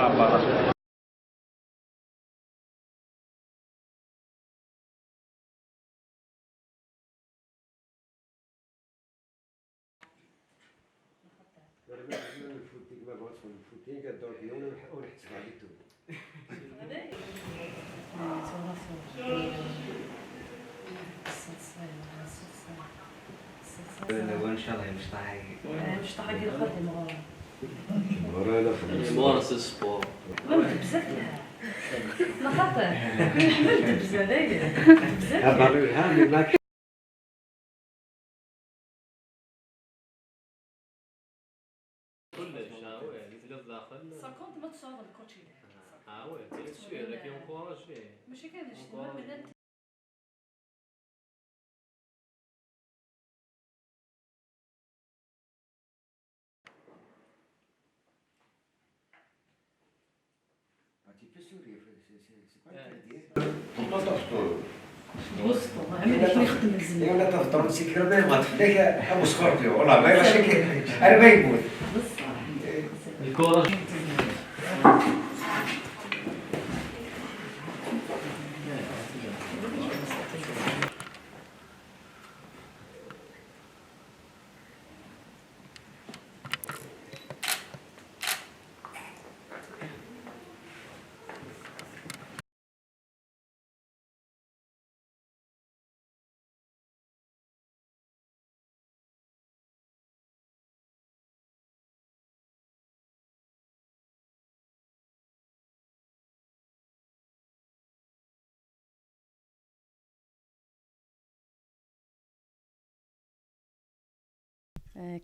Barras. وان شاء الله مش طاحي القدم ورانا ممارسة السبور بزاف لا خاطر بزاف كلش تلقى داخل كنت ما تصاوب الكوتشي وي تسوي لك ينكوراج فيه ماشي كانش المهم يا ولا تفطر نسيك ربي ما تفديك حبو سكوربيو والله ما يلا شكي انا ما يموت الكوراج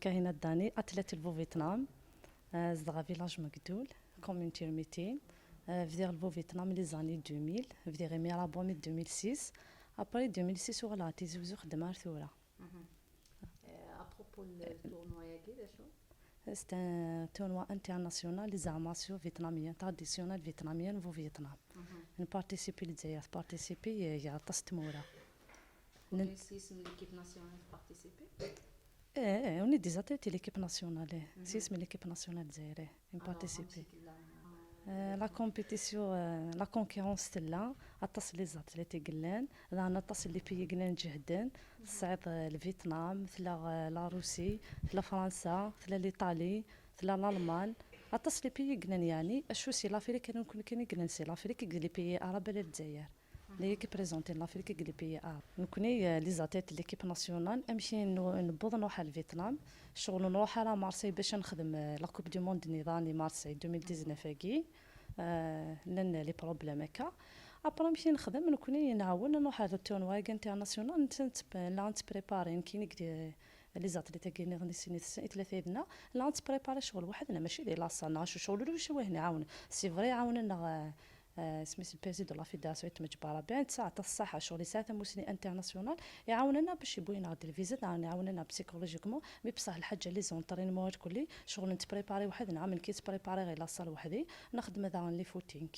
كاينه داني اتلت الفو فيتنام زدغا فيلاج مقدول كوميونتي رميتين فدير الفو فيتنام لي زاني 2000 فدير مي رابومي 2006 ابري 2006 ولا تيزوزو خدمار ثورة ابروبو التورنوا ياكي داشو سي ان تورنوا انترناسيونال لي زارماسيون فيتناميين تراديسيونال فيتناميين فو فيتنام نبارتيسيبي لدزاير بارتيسيبي يا تصتمورة اسم ليكيب ناسيونال بارتيسيبي اوني دي زاتليت ليكيب ناسيونال سي اسم ليكيب ناسيونال دزايري نبارتيسيبي لا كومبيتيسيون لا كونكورونس تلا اتصل لي زاتليت قلان رانا اتصل لي بيي قلان جهدن الصعيد الفيتنام مثل لا روسي مثل فرنسا مثل الايطالي مثل الالمان اتصل لي بيي قلان يعني اشو سي لافريك كانوا قلان سي لافريك لي بيي عرب الجزائر لي كي بريزونتي لافريك لي بيي نكوني لي زاتيت ليكيب ناسيونال امشي نبوض نروح لفيتنام شغل نروح على مارسي باش نخدم لا كوب دو موند نيراني مارسي 2019 كي لان لي بروبليم هكا ابرا نمشي نخدم نكوني نعاون نروح على التورنوا انترناسيونال لا نتبريباري كي لي زاتليت كي غادي سيني ثلاثه دنا لا نتبريباري شغل وحدنا ماشي ديال لاصا شغل واش هو هنا عاون سي فري عاوننا سميت البريزيدون لا فيدراسيون مجبره بين ساعه الصحه شغل ساعه موسني انترناسيونال يعاوننا باش يبوينا هاد الفيزيت يعاوننا بسيكولوجيكمون مي بصح الحاجه لي زونطرينمون كلي شغل نتبريباري وحدنا من كي تبريباري غير لاصال وحدي نخدم هذا لي فوتينغ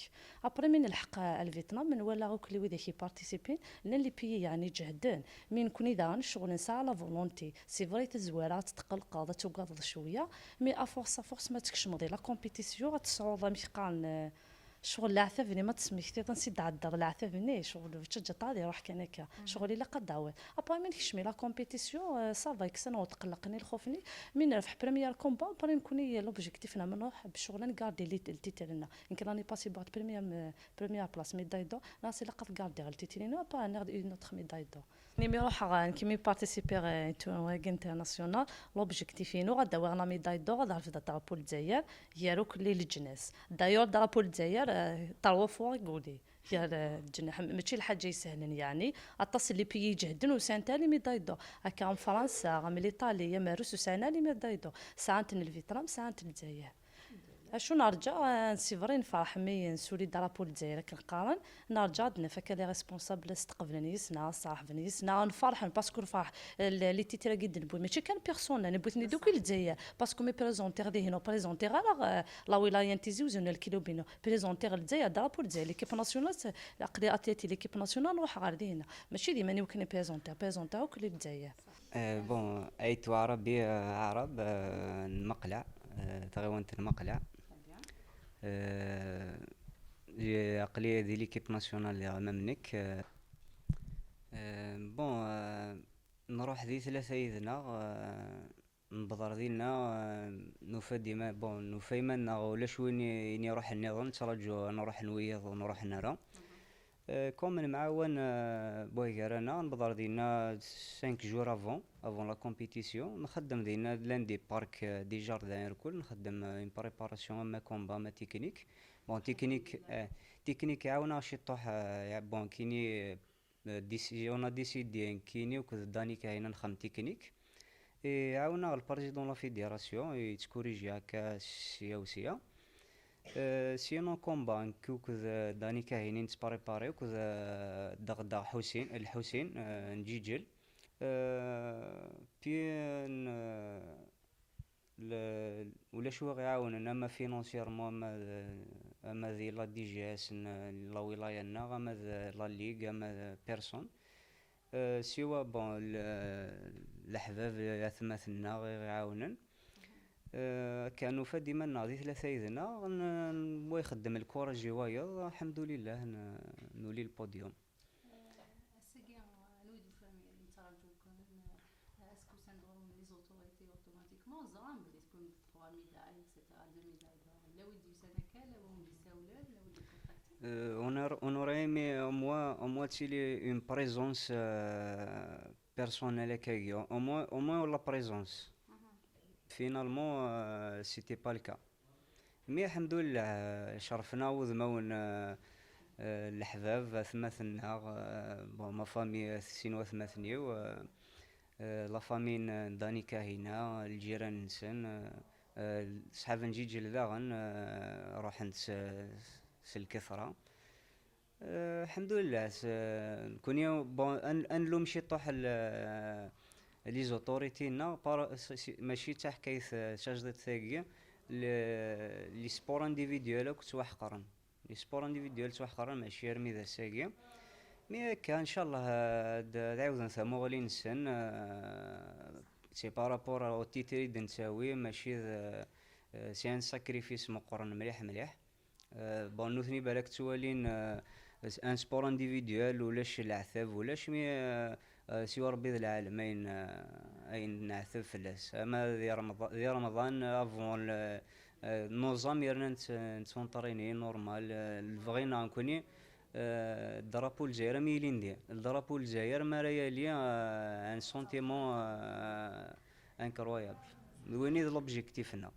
ابري من الحق الفيتنام من ولا كل ويدي كي بارتيسيبين لان لي بيي يعني جهدان من كوني دان شغل نسا لا فولونتي سي فري تزوارات تقلق تقاض شويه مي افورس ما تكشمضي لا كومبيتيسيون تصعود مش قان شغل العثافني ما تسميكتي تنسيد عدر العثافني شغل تشجع طالي روح كان هكا شغلي لا قد داوي ابا من كشمي لا كومبيتيسيون صافا كسنا وتقلقني الخوفني من نربح بريمير كومبا بري نكوني لوبجيكتيفنا من نروح بالشغل نكاردي لي التيترنا يمكن راني باسي بعد بريمير بلاص ميداي دو راسي لا قد كاردي التيترنا با ناخذ اون اوتر ميداي دو نيمي روح كيمي بارتيسيبي تو انترناسيونال لوبجيكتيفينو غدا ورنا ميداي دو غدا في درابو الجزائر يارو كل الجناس دايور درابو الجزائر طروا فوا يقولي يا الجناح ماشي الحاجه يسهلن يعني اتصل لي بيي جهدن وسانتالي ميداي دو هكا فرنسا من ايطاليا ما روسو سانا لي ميداي دو ساعات الفيتنام ساعات الجزائر اشو نرجع سيفرين فرح مي نسولي درابو الجزائر كنقارن نرجع نفك لي ريسبونسابل استقبلني سنا صاحبني سنا نفرح باسكو نفرح لي تيترا قد نبوي ماشي كان بيرسون نبوتني دوك الجزائر باسكو مي بريزونتي غادي هنا بريزونتي غير لا ولايه نتيزي وزن الكيلو بينو بريزونتي الجزائر درابو الجزائر ليكيب ناسيونال قدي اتليتي ليكيب ناسيونال نروح غادي هنا ماشي ديما نمكن بريزونتي كل الجزائر بون ايتو عربي عرب المقلع تغيونت المقلع عقلية ديال ليكيب ناسيونال اللي غا منك. بون نروح ذي 3 يدنا، نبضر ديالنا نوفا ديما بون نوفايما ولاش وين يروح النظام نترجو نروح نويض ونروح نرى. كوم معاون بويكارانا نبضر ديالنا 5 جور افون لا كومبيتيسيون، نخدم ديالنا لان دي بارك دي جاردان الكل، نخدم اون بريباراسيون اما كومبا ما تكنيك. بون تكنيك يعاونا شي طوح بون كيني اون ديسيدي كيني وكذا داني كاينه نخدم تكنيك عاونا البريزيدون لا فيديراسيون يتكوريجي هكا سيا وسيا. سينو كومبا كذا داني كاينين تباريباري وكذا دغدا الحسين نجيجل بين ولا شو غيعاوننا اما فينونسيرمون اما ذي لا دي جي اس لا ولايانا اما لا ليغ اما بيرسون سوا بون الاحباب اثماثنا غيعاونن. كانوا فديما ناضي 3 يدنا ويخدم الكره جوايض الحمد لله نولي البوديوم. الساقي نودي فامي نترجوك اسكو سندروم لي زوتوريتي اوتوماتيكمون زرام بلي تكون 3 ميداي اكسيتيرا 2 ميداي لا ودي سنه كامله لا ودي ساولان لا ودي كونتاكتي. On aurait aimé au moins une présence personnelle au moins la présence. Finalement c'était pas le cas. Mais الحمد لله شرفنا وذمون الحباب ثمثنا بون ما فامي سينو ثمثني و لا فامي داني كاهينا الجيران نسن صحاب نجي جلداغن روح الكثرة. الحمد لله كوني بون انلوم شي طوح لي زوتوريتينا ماشي تاع حكايه شاجدة ثاقيه لي سبور انديفيديوال كتوحقرن لي سبور انديفيديوال توحقرن ماشي رمي ذا ساقيه. مي كان ان شاء الله تعاود نثمو غلي نسن سي بارابور او تيتري دنساوي ماشي سي ان ساكريفيس مقرن مليح. بون نوثني بالك توالين ان سبور انديفيديوال ولاش العثاب ولاش مي سوى ربي ذا العالم اين نعثب فلاس. اما ذي رمضان افون نوزام يرنا نتونطريني نورمال الفغينا نكوني الدرابو الجزائر ميلين دي الدرابو الجزائر ما ريالي ان سونتيمون انكرويابل ويني لوبجيكتيفنا.